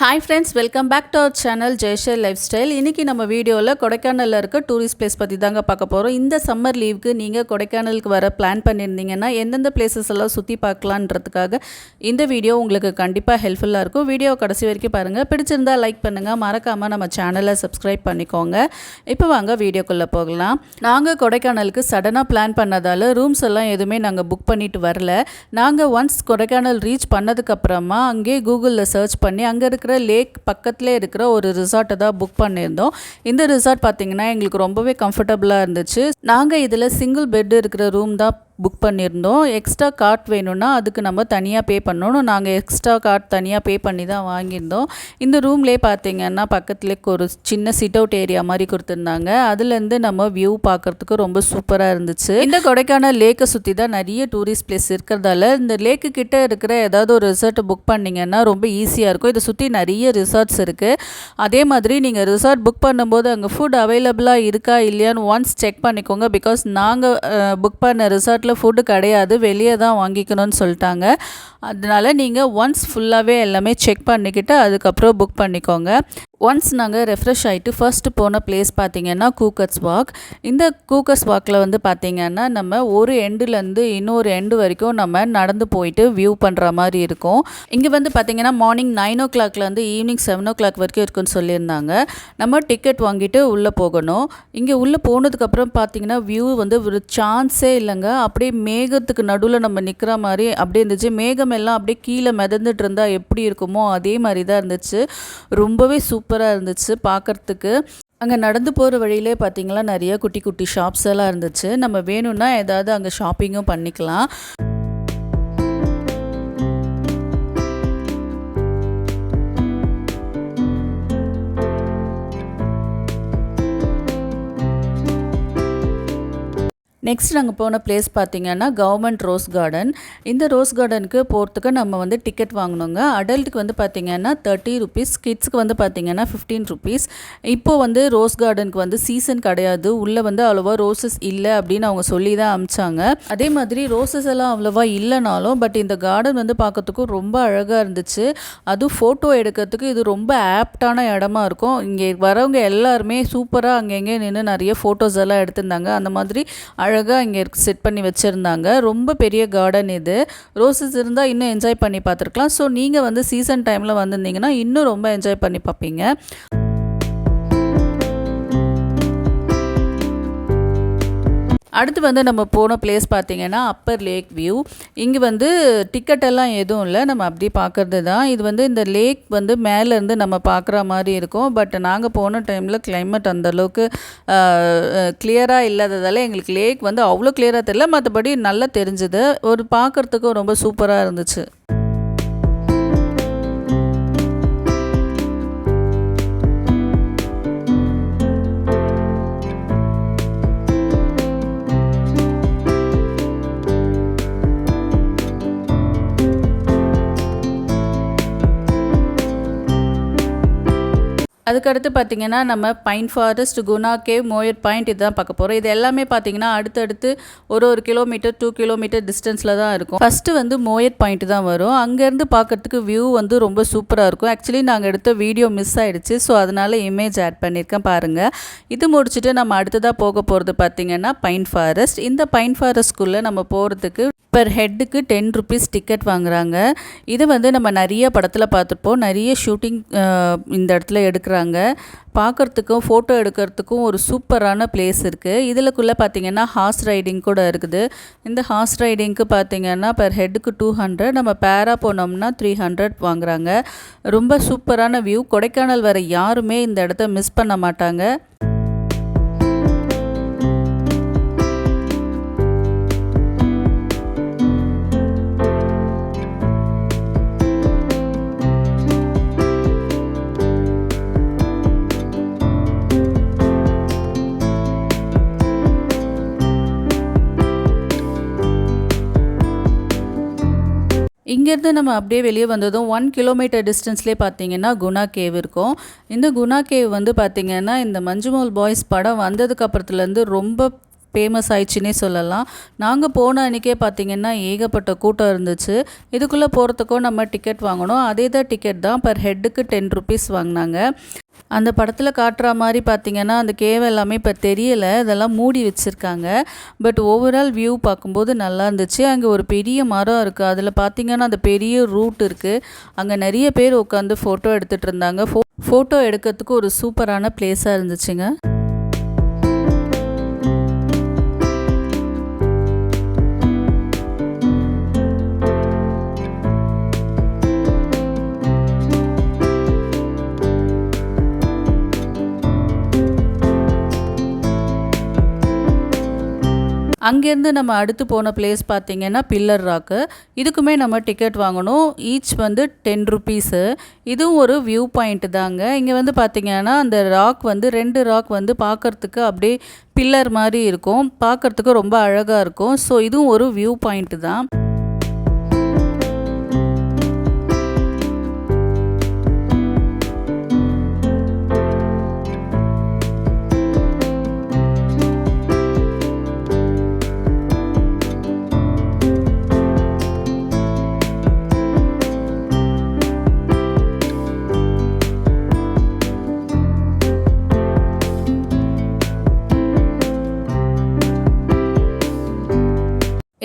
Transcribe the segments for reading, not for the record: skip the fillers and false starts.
Hi friends, welcome back to our channel Jayashree lifestyle. இன்றைக்கி நம்ம வீடியோவில் கொடைக்கானலில் இருக்க டூரிஸ்ட் பிளேஸ் பற்றி தாங்க பார்க்க போகிறோம். இந்த சம்மர் லீவுக்கு நீங்கள் கொடைக்கானலுக்கு வர பிளான் பண்ணியிருந்தீங்கன்னா எந்தெந்த பிளேசஸ் எல்லாம் சுற்றி பார்க்கலான்றதுக்காக இந்த வீடியோ உங்களுக்கு கண்டிப்பாக ஹெல்ப்ஃபுல்லாக இருக்கும். வீடியோ கடைசி வரைக்கும் பாருங்கள். பிடிச்சிருந்தால் லைக் பண்ணுங்கள், மறக்காமல் நம்ம சேனலை சப்ஸ்கிரைப் பண்ணிக்கோங்க. இப்போ வாங்க வீடியோக்குள்ளே போகலாம். நாங்கள் கொடைக்கானலுக்கு சடனாக பிளான் பண்ணதால் ரூம்ஸ் எல்லாம் எதுவுமே நாங்கள் புக் பண்ணிட்டு வரல. நாங்கள் ஒன்ஸ் கொடைக்கானல் ரீச் பண்ணதுக்கப்புறமா அங்கே கூகுளில் சர்ச் பண்ணி அங்கே இருக்கிற லேக் பக்கத்துலேயே இருக்கிற ஒரு ரிசார்ட்டை தான் புக் பண்ணியிருந்தோம். இந்த ரிசார்ட் பார்த்திங்கன்னா எங்களுக்கு ரொம்பவே கம்ஃபர்டபுளாக இருந்துச்சு. நாங்கள் இதில் சிங்கிள் பெட் இருக்கிற ரூம் தான் புக் பண்ணியிருந்தோம். எக்ஸ்ட்ரா கார்ட் வேணும்னா அதுக்கு நம்ம தனியாக பே பண்ணணும். நாங்கள் எக்ஸ்ட்ரா கார்ட் தனியாக பே பண்ணி தான் வாங்கியிருந்தோம். இந்த ரூம்லேயே பார்த்திங்கன்னா பக்கத்துலேயே ஒரு சின்ன சிட் அவுட் ஏரியா மாதிரி கொடுத்துருந்தாங்க. அதுலேருந்து நம்ம வியூ பார்க்குறதுக்கு ரொம்ப சூப்பராக இருந்துச்சு. இந்த கொடைக்கானல் லேக்கை சுற்றி தான் நிறைய டூரிஸ்ட் பிளேஸ் இருக்கிறதால இந்த லேக்கு கிட்டே இருக்கிற ஏதாவது ஒரு ரிசார்ட் புக் பண்ணிங்கன்னா ரொம்ப ஈஸியாக இருக்கும். இதை சுற்றி நிறைய ரிசார்ட்ஸ் இருக்குது. அதே மாதிரி நீங்கள் ரிசார்ட் புக் பண்ணும்போது அங்கே ஃபுட் அவைலபிளாக இருக்கா இல்லையான்னு ஒன்ஸ் செக் பண்ணிக்கோங்க. பிகாஸ் நாங்கள் புக் பண்ண ரிசார்ட்டில் ஃபுட்டு கிடையாது, வெளியே தான் வாங்கிக்கணும்னு சொல்லிட்டாங்க. அதனால் நீங்கள் ஒன்ஸ் ஃபுல்லாகவே எல்லாமே செக் பண்ணிக்கிட்டு அதுக்கப்புறம் புக் பண்ணிக்கோங்க. ஒன்ஸ் நாங்கள் ரெஃப்ரெஷ் ஆகிட்டு ஃபர்ஸ்ட்டு போன பிளேஸ் பார்த்திங்கன்னா கூக்கர்ஸ் வாக். இந்த கூக்கர்ஸ் வாக்கில் வந்து பார்த்திங்கன்னா நம்ம ஒரு எண்டுலேருந்து இன்னொரு எண்டு வரைக்கும் நம்ம நடந்து போயிட்டு வியூ பண்ணுற மாதிரி இருக்கும். இங்கே வந்து பார்த்திங்கன்னா மார்னிங் 9 o'clockலேருந்து ஈவினிங் 7 o'clock வரைக்கும் இருக்குன்னு சொல்லியிருந்தாங்க. நம்ம டிக்கெட் வாங்கிட்டு உள்ளே போகணும். இங்கே உள்ளே போனதுக்கப்புறம் பார்த்திங்கன்னா வியூ வந்து ஒரு சான்ஸே இல்லைங்க. அப்படியே மேகத்துக்கு நடுவில் நம்ம நிற்கிற மாதிரி அப்படியே இருந்துச்சு. மேகம் எல்லாம் அப்படியே கீழே மிதந்துட்டு இருந்தால் எப்படி இருக்குமோ அதே மாதிரி தான் இருந்துச்சு. ரொம்பவே சூப்பராக இருந்துச்சு பார்க்குறதுக்கு. அங்கே நடந்து போகிற வழியிலே பார்த்திங்களா நிறைய குட்டி குட்டி ஷாப்ஸ் எல்லாம் இருந்துச்சு. நம்ம வேணும்னா ஏதாவது அங்கே ஷாப்பிங்கும் பண்ணிக்கலாம். நெக்ஸ்ட் நாங்கள் போன பிளேஸ் பார்த்திங்கன்னா கவர்மெண்ட் ரோஸ் கார்டன். இந்த ரோஸ் கார்டனுக்கு போகிறதுக்கு நம்ம வந்து டிக்கெட் வாங்கணுங்க. அடல்ட்டுக்கு வந்து பார்த்திங்கன்னா 30 rupees, கிட்ஸுக்கு வந்து பார்த்திங்கன்னா 15 rupees. இப்போது வந்து ரோஸ் கார்டனுக்கு வந்து சீசன் கிடையாது, உள்ளே வந்து அவ்வளோவா ரோசஸ் இல்லை அப்படின்னு அவங்க சொல்லி தான் அனுப்பிச்சாங்க. அதே மாதிரி ரோசஸ் எல்லாம் அவ்வளோவா இல்லைனாலும் பட் இந்த கார்டன் வந்து பார்க்கறதுக்கும் ரொம்ப அழகாக இருந்துச்சு. அதுவும் ஃபோட்டோ எடுக்கிறதுக்கு இது ரொம்ப ஆப்டான இடமா இருக்கும். இங்கே வரவங்க எல்லாருமே சூப்பராக அங்கங்கே நின்று நிறைய ஃபோட்டோஸ் எல்லாம் எடுத்திருந்தாங்க. அந்த மாதிரி அழகாக இங்கே செட் பண்ணி வச்சுருந்தாங்க. ரொம்ப பெரிய கார்டன் இது. ரோசஸ் இருந்தால் இன்னும் என்ஜாய் பண்ணி பார்த்துருக்கலாம். ஸோ நீங்கள் வந்து சீசன் டைமில் வந்திருந்தீங்கன்னா இன்னும் ரொம்ப என்ஜாய் பண்ணி பார்ப்பீங்க. அடுத்து வந்து நம்ம போன பிளேஸ் பார்த்திங்கன்னா அப்பர் லேக் வியூ. இங்கே வந்து டிக்கெட் எல்லாம் எதுவும் இல்லை, நம்ம அப்படியே பார்க்குறது தான். இது வந்து இந்த லேக் வந்து மேலேருந்து நம்ம பார்க்குற மாதிரி இருக்கும். பட் நாங்கள் போன டைமில் கிளைமேட் அந்தளவுக்கு கிளியராக இல்லாததால் எங்களுக்கு லேக் வந்து அவ்வளோ கிளியராக தெரியல. மற்றபடி நல்லா தெரிஞ்சுது. ஒரு பார்க்குறதுக்கும் ரொம்ப சூப்பராக இருந்துச்சு. அதுக்கடுத்து பார்த்திங்கன்னா நம்ம pine forest, Guna cave, Moyar point இதுதான் பார்க்க போகிறோம். இது எல்லாமே பார்த்திங்கன்னா அடுத்தடுத்து ஒரு கிலோமீட்டர் 2 kilometer டிஸ்டன்ஸில் தான் இருக்கும். ஃபஸ்ட்டு வந்து மோயட் பாயிண்ட் தான் வரும். அங்கேருந்து பார்க்குறதுக்கு வியூ வந்து ரொம்ப சூப்பராக இருக்கும். ஆக்சுவலி நாங்கள் எடுத்த வீடியோ மிஸ் ஆகிடுச்சு, ஸோ அதனால் இமேஜ் ஆட் பண்ணியிருக்கேன் பாருங்கள். இது முடிச்சுட்டு நம்ம அடுத்ததாக போக போகிறது பார்த்திங்கன்னா பைன் ஃபாரஸ்ட். இந்த பைன் ஃபாரஸ்ட்குள்ளே நம்ம போகிறதுக்கு பெர் ஹெட்டுக்கு 10 rupees டிக்கெட் வாங்குகிறாங்க. இது வந்து நம்ம நிறைய படத்தில் பார்த்துருப்போம். நிறைய ஷூட்டிங் இந்த இடத்துல எடுக்கிறாங்க. பார்க்குறதுக்கும் ஃபோட்டோ எடுக்கிறதுக்கும் ஒரு சூப்பரான பிளேஸ் இருக்குது. இதுக்குள்ளே பார்த்திங்கன்னா ஹார்ஸ் ரைடிங் கூட இருக்குது. இந்த ஹார்ஸ் ரைடிங்க்கு பார்த்திங்கன்னா பெர் ஹெட்டுக்கு 200, நம்ம பேராக போனோம்னா 300 வாங்குகிறாங்க. ரொம்ப சூப்பரான வியூ. கொடைக்கானல் வர யாருமே இந்த இடத்த மிஸ் பண்ண மாட்டாங்க. இங்கேருந்து நம்ம அப்படியே வெளியே வந்ததும் 1 kilometer டிஸ்டன்ஸ்லேயே பார்த்தீங்கன்னா குணா கேவ் இருக்கும். இந்த குணா கேவ் வந்து பார்த்திங்கன்னா இந்த மஞ்சுமல் பாய்ஸ் படம் வந்ததுக்கு அப்புறத்துலேருந்து ரொம்ப ஃபேமஸ் ஆயிடுச்சுன்னே சொல்லலாம். நாங்கள் போன அன்றைக்கே பார்த்திங்கன்னா ஏகப்பட்ட கூட்டம் இருந்துச்சு. இதுக்குள்ளே போகிறதுக்கும் நம்ம டிக்கெட் வாங்கணும். அதே தான் டிக்கெட் தான், பர் ஹெட்டுக்கு 10 ருபீஸ் வாங்கினாங்க. அந்த படத்தில் காட்டுற மாதிரி பார்த்திங்கன்னா அந்த கேவ் எல்லாமே இப்போ தெரியலை, இதெல்லாம் மூடி வச்சுருக்காங்க. பட் ஓவரால் வியூ பார்க்கும்போது நல்லா இருந்துச்சு. அங்கே ஒரு பெரிய மரம் இருக்குது, அதில் பார்த்திங்கன்னா அந்த பெரிய ரூட் இருக்குது. அங்கே நிறைய பேர் உட்காந்து ஃபோட்டோ எடுத்துகிட்டு இருந்தாங்க. ஃபோட்டோ எடுக்கிறதுக்கு ஒரு சூப்பரான பிளேஸாக இருந்துச்சுங்க. அங்கேருந்து நம்ம அடுத்து போன பிளேஸ் பார்த்திங்கன்னா பில்லர் ராக்கு. இதுக்குமே நம்ம டிக்கெட் வாங்கணும். ஈச் வந்து 10 ருபீஸு. இதுவும் ஒரு வியூ பாயிண்ட் தாங்க. இங்கே வந்து பார்த்திங்கன்னா அந்த ராக் வந்து 2 ராக் வந்து பார்க்குறதுக்கு அப்படியே பில்லர் மாதிரி இருக்கும், பார்க்குறதுக்கு ரொம்ப அழகாக இருக்கும். ஸோ இதுவும் ஒரு வியூ பாயிண்ட் தான்.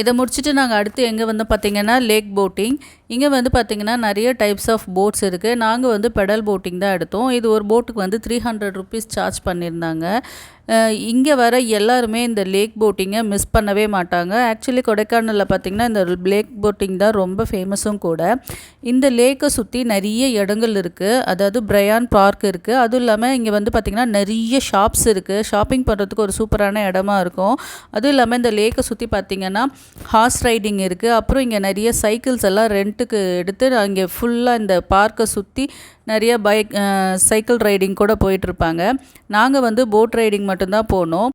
இதை முடிச்சுட்டு நாங்கள் அடுத்து எங்கே வந்து பார்த்திங்கன்னா லேக் போட்டிங். இங்கே வந்து பார்த்திங்கன்னா நிறைய டைப்ஸ் ஆஃப் போட்ஸ் இருக்குது. நாங்கள் வந்து பெடல் போட்டிங் தான் எடுத்தோம். இது ஒரு போட்டுக்கு வந்து 300 ருபீஸ் சார்ஜ் பண்ணியிருந்தாங்க. இங்கே வர எல்லாருமே இந்த லேக் போட்டிங்கை மிஸ் பண்ணவே மாட்டாங்க. ஆக்சுவலி கொடைக்கானலில் பார்த்திங்கன்னா இந்த லேக் போட்டிங் தான் ரொம்ப ஃபேமஸும் கூட. இந்த லேக்கை சுற்றி நிறைய இடங்கள் இருக்குது. அதாவது பிரையான் பார்க் இருக்குது. அதுவும் இல்லாமல் இங்கே வந்து பார்த்திங்கன்னா நிறைய ஷாப்ஸ் இருக்குது. ஷாப்பிங் பண்ணுறதுக்கு ஒரு சூப்பரான இடமா இருக்கும். அதுவும் இல்லாமல் இந்த லேக்கை சுற்றி பார்த்திங்கன்னா ஹார்ஸ் ரைடிங் இருக்குது. அப்புறம் இங்கே நிறைய சைக்கிள்ஸ் எல்லாம் ரெண்ட்டுக்கு எடுத்து அங்கே ஃபுல்லாக இந்த பார்க்கை சுற்றி நிறைய சைக்கிள் ரைடிங் கூட போயிட்டுருப்பாங்க. நாங்கள் வந்து போட் ரைடிங் மட்டும்தான் போனோம்.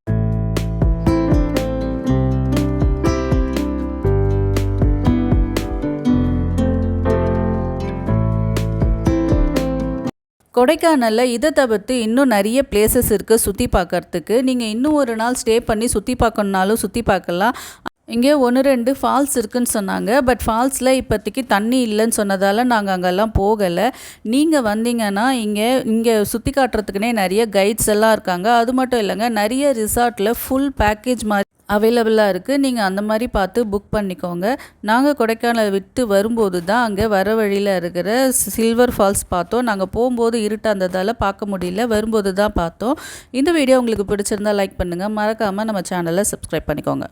கொடைக்கானலில் இதை தவிர்த்து இன்னும் நிறைய பிளேசஸ் இருக்குது சுற்றி பார்க்குறதுக்கு. நீங்கள் இன்னும் ஒரு நாள் ஸ்டே பண்ணி சுற்றி பார்க்கணுன்னாலும் சுற்றி பார்க்கலாம். இங்கே 1-2 ஃபால்ஸ் இருக்குதுன்னு சொன்னாங்க. பட் ஃபால்ஸில் இப்போதைக்கு தண்ணி இல்லைன்னு சொன்னதால் நாங்கள் அங்கெல்லாம் போகலை. நீங்கள் வந்தீங்கன்னா இங்கே சுற்றி காட்டுறதுக்குனே நிறைய கைட்ஸ் எல்லாம் இருக்காங்க. அது மட்டும் இல்லைங்க, நிறைய ரிசார்ட்டில் ஃபுல் பேக்கேஜ் மாதிரி அவைலபிளாக இருக்குது. நீங்கள் அந்த மாதிரி பார்த்து புக் பண்ணிக்கோங்க. நாங்கள் கொடைக்கானல் விட்டு வரும்போது தான் அங்கே வர வழியில் இருக்கிற சில்வர் ஃபால்ஸ் பார்த்தோம். நாங்கள் போகும்போது இருட்டாக இருந்ததால் பார்க்க முடியல, வரும்போது தான் பார்த்தோம். இந்த வீடியோ உங்களுக்கு பிடிச்சிருந்தால் லைக் பண்ணுங்கள். மறக்காமல் நம்ம சேனலை சப்ஸ்கிரைப் பண்ணிக்கோங்க.